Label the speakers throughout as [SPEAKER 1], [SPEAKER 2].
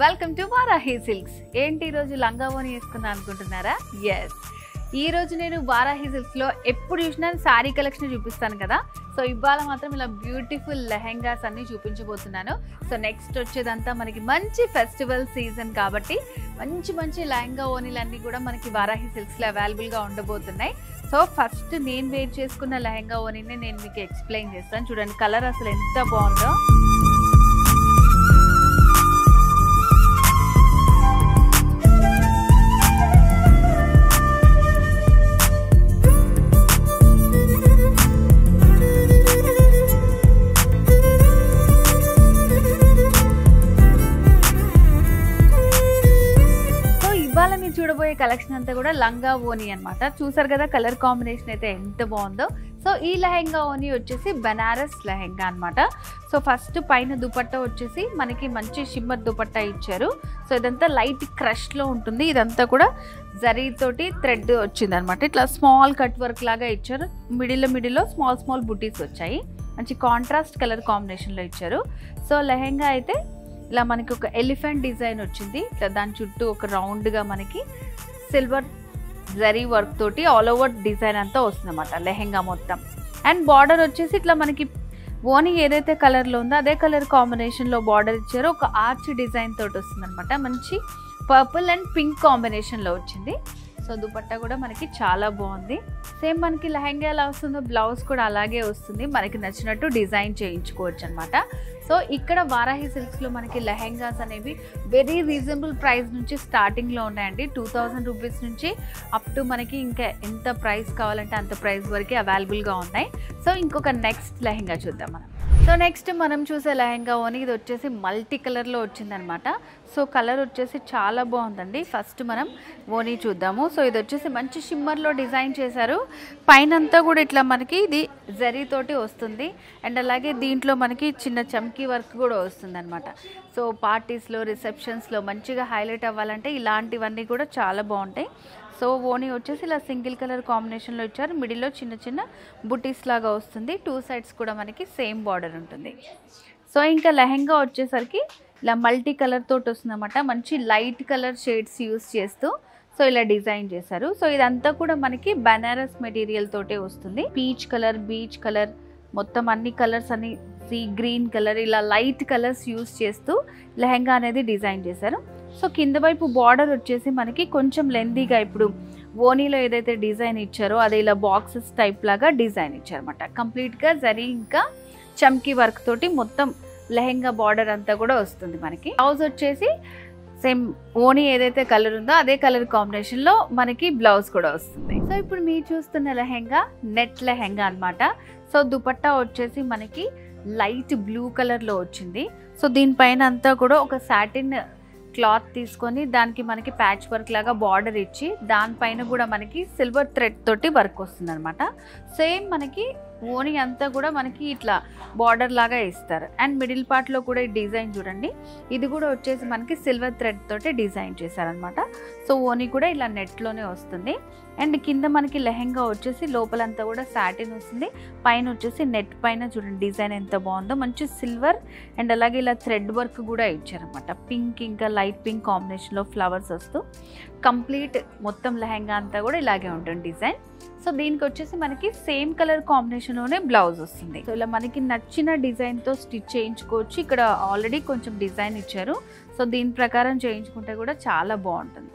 [SPEAKER 1] Welcome to Varahi silks. ఏంటి ఈరోజు లంగా ఓని వేసుకున్నా అనుకుంటున్నారా? ఎస్, ఈరోజు నేను వారాహి సిల్క్స్లో ఎప్పుడు చూసినా శారీ కలెక్షన్ చూపిస్తాను కదా. సో ఇవాళ మాత్రం ఇలా బ్యూటిఫుల్ లెహెంగాస్ అన్ని చూపించబోతున్నాను. సో నెక్స్ట్ వచ్చేదంతా మనకి మంచి ఫెస్టివల్ సీజన్ కాబట్టి మంచి మంచి లెహంగా ఓనీలన్నీ కూడా మనకి వారాహి సిల్క్స్లో అవైలబుల్గా ఉండబోతున్నాయి. సో ఫస్ట్ నేను వేర్ చేసుకున్న లెహంగా ఓనీని నేను మీకు ఎక్స్ప్లెయిన్ చేస్తాను. చూడండి, కలర్ అసలు ఎంత బాగుందో. మీరు చూడబోయే కలెక్షన్ అంతా కూడా లంగా ఓనీ అన్నమాట. చూసారు కదా కలర్ కాంబినేషన్ అయితే ఎంత బాగుందో. సో ఈ లెహంగా ఓనీ వచ్చేసి బనారస్ లెహంగా అనమాట. సో ఫస్ట్ పైన దుపట్టా వచ్చేసి మనకి మంచి షిమ్మర్ దుపట్టా ఇచ్చారు. సో ఇదంతా లైట్ క్రష్లో ఉంటుంది. ఇదంతా కూడా జరీ తోటి థ్రెడ్ వచ్చింది అనమాట. ఇట్లా స్మాల్ కట్ వర్క్ లాగా ఇచ్చారు. మిడిల్లో స్మాల్ బుటీస్ వచ్చాయి. మంచి కాంట్రాస్ట్ కలర్ కాంబినేషన్లో ఇచ్చారు. సో లెహంగా అయితే ఇలా మనకి ఒక ఎలిఫెంట్ డిజైన్ వచ్చింది. ఇట్లా దాని చుట్టూ ఒక రౌండ్గా మనకి సిల్వర్ జరీ వర్క్ తోటి ఆల్ ఓవర్ డిజైన్ అంతా వస్తుంది అన్నమాట లెహంగా మొత్తం. అండ్ బార్డర్ వచ్చేసి ఇట్లా మనకి ఓనీ ఏదైతే కలర్లో ఉందో అదే కలర్ కాంబినేషన్లో బార్డర్ ఇచ్చారో ఒక ఆర్చ్ డిజైన్ తోటి వస్తుంది అనమాట. మంచి పర్పుల్ అండ్ పింక్ కాంబినేషన్లో వచ్చింది. సో దుపట్టా కూడా మనకి చాలా బాగుంది. సేమ్ మనకి లెహంగా ఎలా వస్తుందో బ్లౌజ్ కూడా అలాగే వస్తుంది. మనకి నచ్చినట్టు డిజైన్ చేయించుకోవచ్చు అనమాట. సో ఇక్కడ వారాహి సిల్క్స్లో మనకి లెహంగాస్ అనేవి వెరీ రీజనబుల్ ప్రైస్ నుంచి స్టార్టింగ్లో ఉన్నాయండి. 2000 రూపీస్ నుంచి అప్ టు మనకి ఇంకా ఎంత ప్రైస్ కావాలంటే అంత ప్రైస్ వరకు అవైలబుల్గా ఉన్నాయి. సో ఇంకొక నెక్స్ట్ లెహంగా చూద్దాం మనం. సో నెక్స్ట్ మనం చూసే లెహంగా ఓనీ ఇది వచ్చేసి మల్టీ కలర్లో వచ్చిందనమాట. సో కలర్ వచ్చేసి చాలా బాగుందండి. ఫస్ట్ మనం ఓనీ చూద్దాము. సో ఇది వచ్చేసి మంచి షిమ్మర్లో డిజైన్ చేశారు. పైనంతా కూడా ఇట్లా మనకి ఇది జరీ తోటి వస్తుంది. అండ్ అలాగే దీంట్లో మనకి చిన్న చమ్కీ వర్క్ కూడా వస్తుంది అనమాట. సో పార్టీస్లో రిసెప్షన్స్లో మంచిగా హైలైట్ అవ్వాలంటే ఇలాంటివన్నీ కూడా చాలా బాగుంటాయి. సో ఓనీ వచ్చేసి ఇలా సింగిల్ కలర్ కాంబినేషన్లో ఇచ్చారు. మిడిల్లో చిన్న బుటీస్ లాగా వస్తుంది. 2 సైడ్స్ కూడా మనకి సేమ్ బార్డర్ ఉంటుంది. సో ఇంకా లెహంగా వచ్చేసరికి ఇలా మల్టీ కలర్ తోటి వస్తుంది అనమాట. మంచి లైట్ కలర్ షేడ్స్ యూస్ చేస్తూ సో ఇలా డిజైన్ చేశారు. సో ఇదంతా కూడా మనకి బనారస్ మెటీరియల్ తోటే వస్తుంది. పీచ్ కలర్, బీచ్ కలర్, మొత్తం అన్ని కలర్స్ అన్ని సీ గ్రీన్ కలర్, ఇలా లైట్ కలర్స్ యూస్ చేస్తూ లెహంగా అనేది డిజైన్ చేశారు. సో కింద వైపు బార్డర్ వచ్చేసి మనకి కొంచెం లెందీగా ఇప్పుడు ఓనీలో ఏదైతే డిజైన్ ఇచ్చారో అదే ఇలా బాక్సెస్ టైప్ లాగా డిజైన్ ఇచ్చారన్నమాట. కంప్లీట్గా జరీ ఇంకా చమ్కీ వర్క్ తోటి మొత్తం లెహంగా బార్డర్ అంతా కూడా వస్తుంది మనకి. బ్లౌజ్ వచ్చేసి సేమ్ ఓనీ ఏదైతే కలర్ ఉందో అదే కలర్ కాంబినేషన్లో మనకి బ్లౌజ్ కూడా వస్తుంది. సో ఇప్పుడు మీరు చూస్తున్న లెహంగా నెట్ లెహంగా అనమాట. సో దుపట్టా వచ్చేసి మనకి లైట్ బ్లూ కలర్లో వచ్చింది. సో దీనిపైన అంతా కూడా ఒక సాటిన్ క్లాత్ తీసుకొని దానికి మనకి ప్యాచ్ వర్క్ లాగా బార్డర్ ఇచ్చి దానిపైన కూడా మనకి సిల్వర్ థ్రెడ్ తోటి వర్క్ వస్తుంది అనమాట. సేమ్ మనకి ఓనీ అంతా కూడా మనకి ఇట్లా బార్డర్ లాగా ఇస్తారు. అండ్ మిడిల్ పార్ట్లో కూడా ఈ డిజైన్ చూడండి, ఇది కూడా వచ్చేసి మనకి సిల్వర్ థ్రెడ్ తోటి డిజైన్ చేశారనమాట. సో ఓనీ కూడా ఇలా నెట్లోనే వస్తుంది. అండ్ కింద మనకి లెహంగా వచ్చేసి లోపలంతా కూడా సాటిన్ వస్తుంది. పైన వచ్చేసి నెట్ పైన చూడండి డిజైన్ ఎంత బాగుందో. మంచి సిల్వర్ అండ్ అలాగే ఇలా థ్రెడ్ వర్క్ కూడా ఇచ్చారనమాట. పింక్ ఇంకా లైట్ పింక్ కాంబినేషన్లో ఫ్లవర్స్ వస్తూ కంప్లీట్ మొత్తం లెహంగా అంతా కూడా ఇలాగే ఉంటుంది డిజైన్. సో దీనికి వచ్చేసి మనకి సేమ్ కలర్ కాంబినేషన్లోనే బ్లౌజ్ వస్తుంది. సో ఇలా మనకి నచ్చిన డిజైన్తో స్టిచ్ చేయించుకోవచ్చు. ఇక్కడ ఆల్రెడీ కొంచెం డిజైన్ ఇచ్చారు. సో దీని ప్రకారం చేయించుకుంటే కూడా చాలా బాగుంటుంది.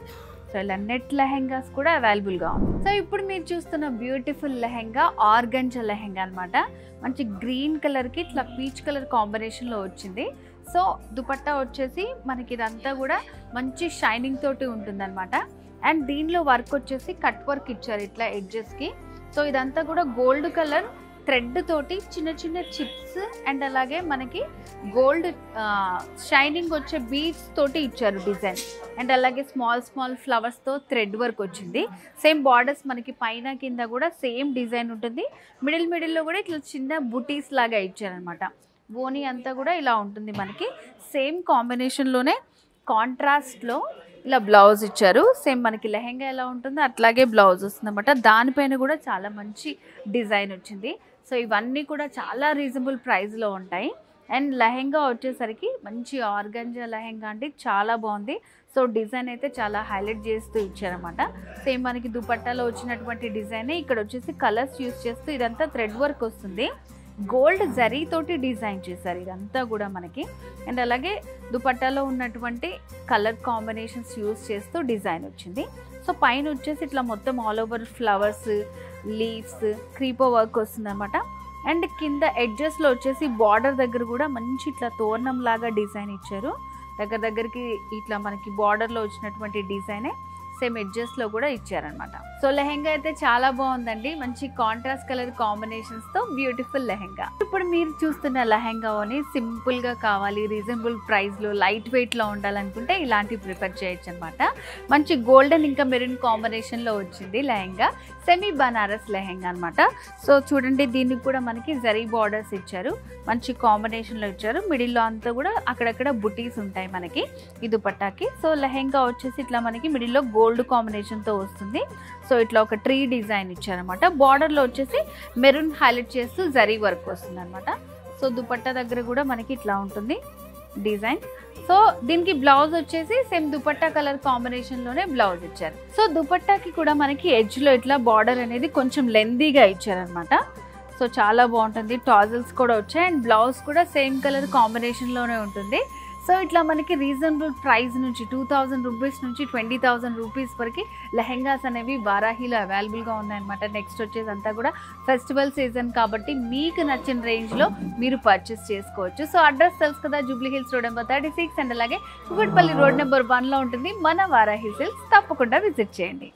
[SPEAKER 1] సో ఇలా నెట్ లెహంగాస్ కూడా అవైలబుల్గా ఉంది. సో ఇప్పుడు మీరు చూస్తున్న బ్యూటిఫుల్ లెహంగా ఆర్గంజా లెహంగా అనమాట. మంచి గ్రీన్ కలర్కి ఇట్లా పీచ్ కలర్ కాంబినేషన్లో వచ్చింది. సో దుపట్టా వచ్చేసి మనకి ఇదంతా కూడా మంచి షైనింగ్ తోటి ఉంటుందన్నమాట. అండ్ దీనిలో వర్క్ వచ్చేసి కట్ వర్క్ ఇచ్చారు ఇట్లా ఎడ్జెస్కి. సో ఇదంతా కూడా గోల్డ్ కలర్ థ్రెడ్ తోటి చిన్న చిప్స్ అండ్ అలాగే మనకి గోల్డ్ షైనింగ్ వచ్చే బీడ్స్ తోటి ఇచ్చారు డిజైన్. అండ్ అలాగే స్మాల్ ఫ్లవర్స్తో థ్రెడ్ వర్క్ వచ్చింది. సేమ్ బార్డర్స్ మనకి పైన కింద కూడా సేమ్ డిజైన్ ఉంటుంది. మిడిల్లో కూడా ఇట్లా చిన్న బుటీస్ లాగా ఇచ్చారనమాట. ఓనీ అంతా కూడా ఇలా ఉంటుంది మనకి. సేమ్ కాంబినేషన్లోనే కాంట్రాస్ట్లో ఇలా బ్లౌజ్ ఇచ్చారు. సేమ్ మనకి లెహంగా ఎలా ఉంటుందో అట్లాగే బ్లౌజ్ వస్తుంది అనమాట. దానిపైన కూడా చాలా మంచి డిజైన్ వచ్చింది. సో ఇవన్నీ కూడా చాలా రీజనబుల్ ప్రైస్లో ఉంటాయి. అండ్ లెహెంగా వచ్చేసరికి మంచి ఆర్గంజా లెహెంగా అండి, చాలా బాగుంది. సో డిజైన్ అయితే చాలా హైలైట్ చేస్తూ ఇచ్చారనమాట. సేమ్ మనకి దుపట్టాలో వచ్చినటువంటి డిజైనే ఇక్కడ వచ్చేసి కలర్స్ యూస్ చేస్తూ ఇదంతా థ్రెడ్ వర్క్ వస్తుంది. గోల్డ్ జరీ తోటి డిజైన్ చేశారు ఇదంతా కూడా మనకి. అండ్ అలాగే దుపట్టాలో ఉన్నటువంటి కలర్ కాంబినేషన్స్ యూస్ చేస్తూ డిజైన్ వచ్చింది. సో పైన వచ్చేసి ఇట్లా మొత్తం all over flowers, leaves, క్రీపో work వస్తుంది అనమాట. అండ్ కింద ఎడ్జెస్లో వచ్చేసి బార్డర్ దగ్గర కూడా మంచి ఇట్లా తోరణం లాగా డిజైన్ ఇచ్చారు. దగ్గరికి ఇట్లా మనకి బార్డర్లో వచ్చినటువంటి డిజైనే సేమ్ ఎడ్జెస్లో కూడా ఇచ్చారనమాట. సో లెహెంగా అయితే చాలా బాగుందండి, మంచి కాంట్రాస్ట్ కలర్ కాంబినేషన్స్తో బ్యూటిఫుల్ లెహెంగా. ఇప్పుడు మీరు చూస్తున్న లెహెంగాని సింపుల్గా కావాలి, రీజనబుల్ ప్రైస్లో, లైట్ వెయిట్లో ఉండాలనుకుంటే ఇలాంటివి ప్రిఫర్ చేయొచ్చు అనమాట. మంచి గోల్డెన్ ఇంకా మెరూన్ కాంబినేషన్లో వచ్చింది లెహెంగా, సెమీ బనారస్ లెహెంగా అనమాట. సో చూడండి, దీనికి కూడా మనకి జరీ బార్డర్స్ ఇచ్చారు, మంచి కాంబినేషన్లో ఇచ్చారు. మిడిల్లో అంతా కూడా అక్కడక్కడ బుటీస్ ఉంటాయి మనకి ఈ దుపట్టాకి. సో లెహెంగా వచ్చేసి ఇట్లా మనకి మిడిల్లో గోల్డ్ కాంబినేషన్తో వస్తుంది. సో ఇట్లా ఒక ట్రీ డిజైన్ ఇచ్చారనమాట. బార్డర్లో వచ్చేసి మెరూన్ హైలైట్ చేస్తూ జరీ వర్క్ వస్తుంది అనమాట. సో దుపట్టా దగ్గర కూడా మనకి ఇట్లా ఉంటుంది డిజైన్. సో దీనికి బ్లౌజ్ వచ్చేసి సేమ్ దుపట్టా కలర్ కాంబినేషన్లోనే బ్లౌజ్ ఇచ్చారు. సో దుపట్టాకి కూడా మనకి ఎడ్జ్లో ఇట్లా బార్డర్ అనేది కొంచెం లెందీగా ఇచ్చారనమాట. సో చాలా బాగుంటుంది, టాజిల్స్ కూడా వచ్చాయి. అండ్ బ్లౌజ్ కూడా సేమ్ కలర్ కాంబినేషన్లోనే ఉంటుంది. సో ఇట్లా మనకి రీజనబుల్ ప్రైస్ నుంచి 2000 రూపీస్ నుంచి 20,000 రూపీస్ వరకు లెహెంగాస్ అనేవి వారాహిలో అవైలబుల్గా ఉన్నాయన్నమాట. నెక్స్ట్ వచ్చేసి అంతా కూడా ఫెస్టివల్ సీజన్ కాబట్టి మీకు నచ్చిన రేంజ్లో మీరు పర్చేస్ చేసుకోవచ్చు. సో అడ్రస్ తెలుసు కదా, Jubilee hills road number 36 and అలాగే కుకట్పల్లి రోడ్ నెంబర్ 1లో ఉంటుంది మన వారాహి సిల్క్స్. తప్పకుండా విజిట్ చేయండి.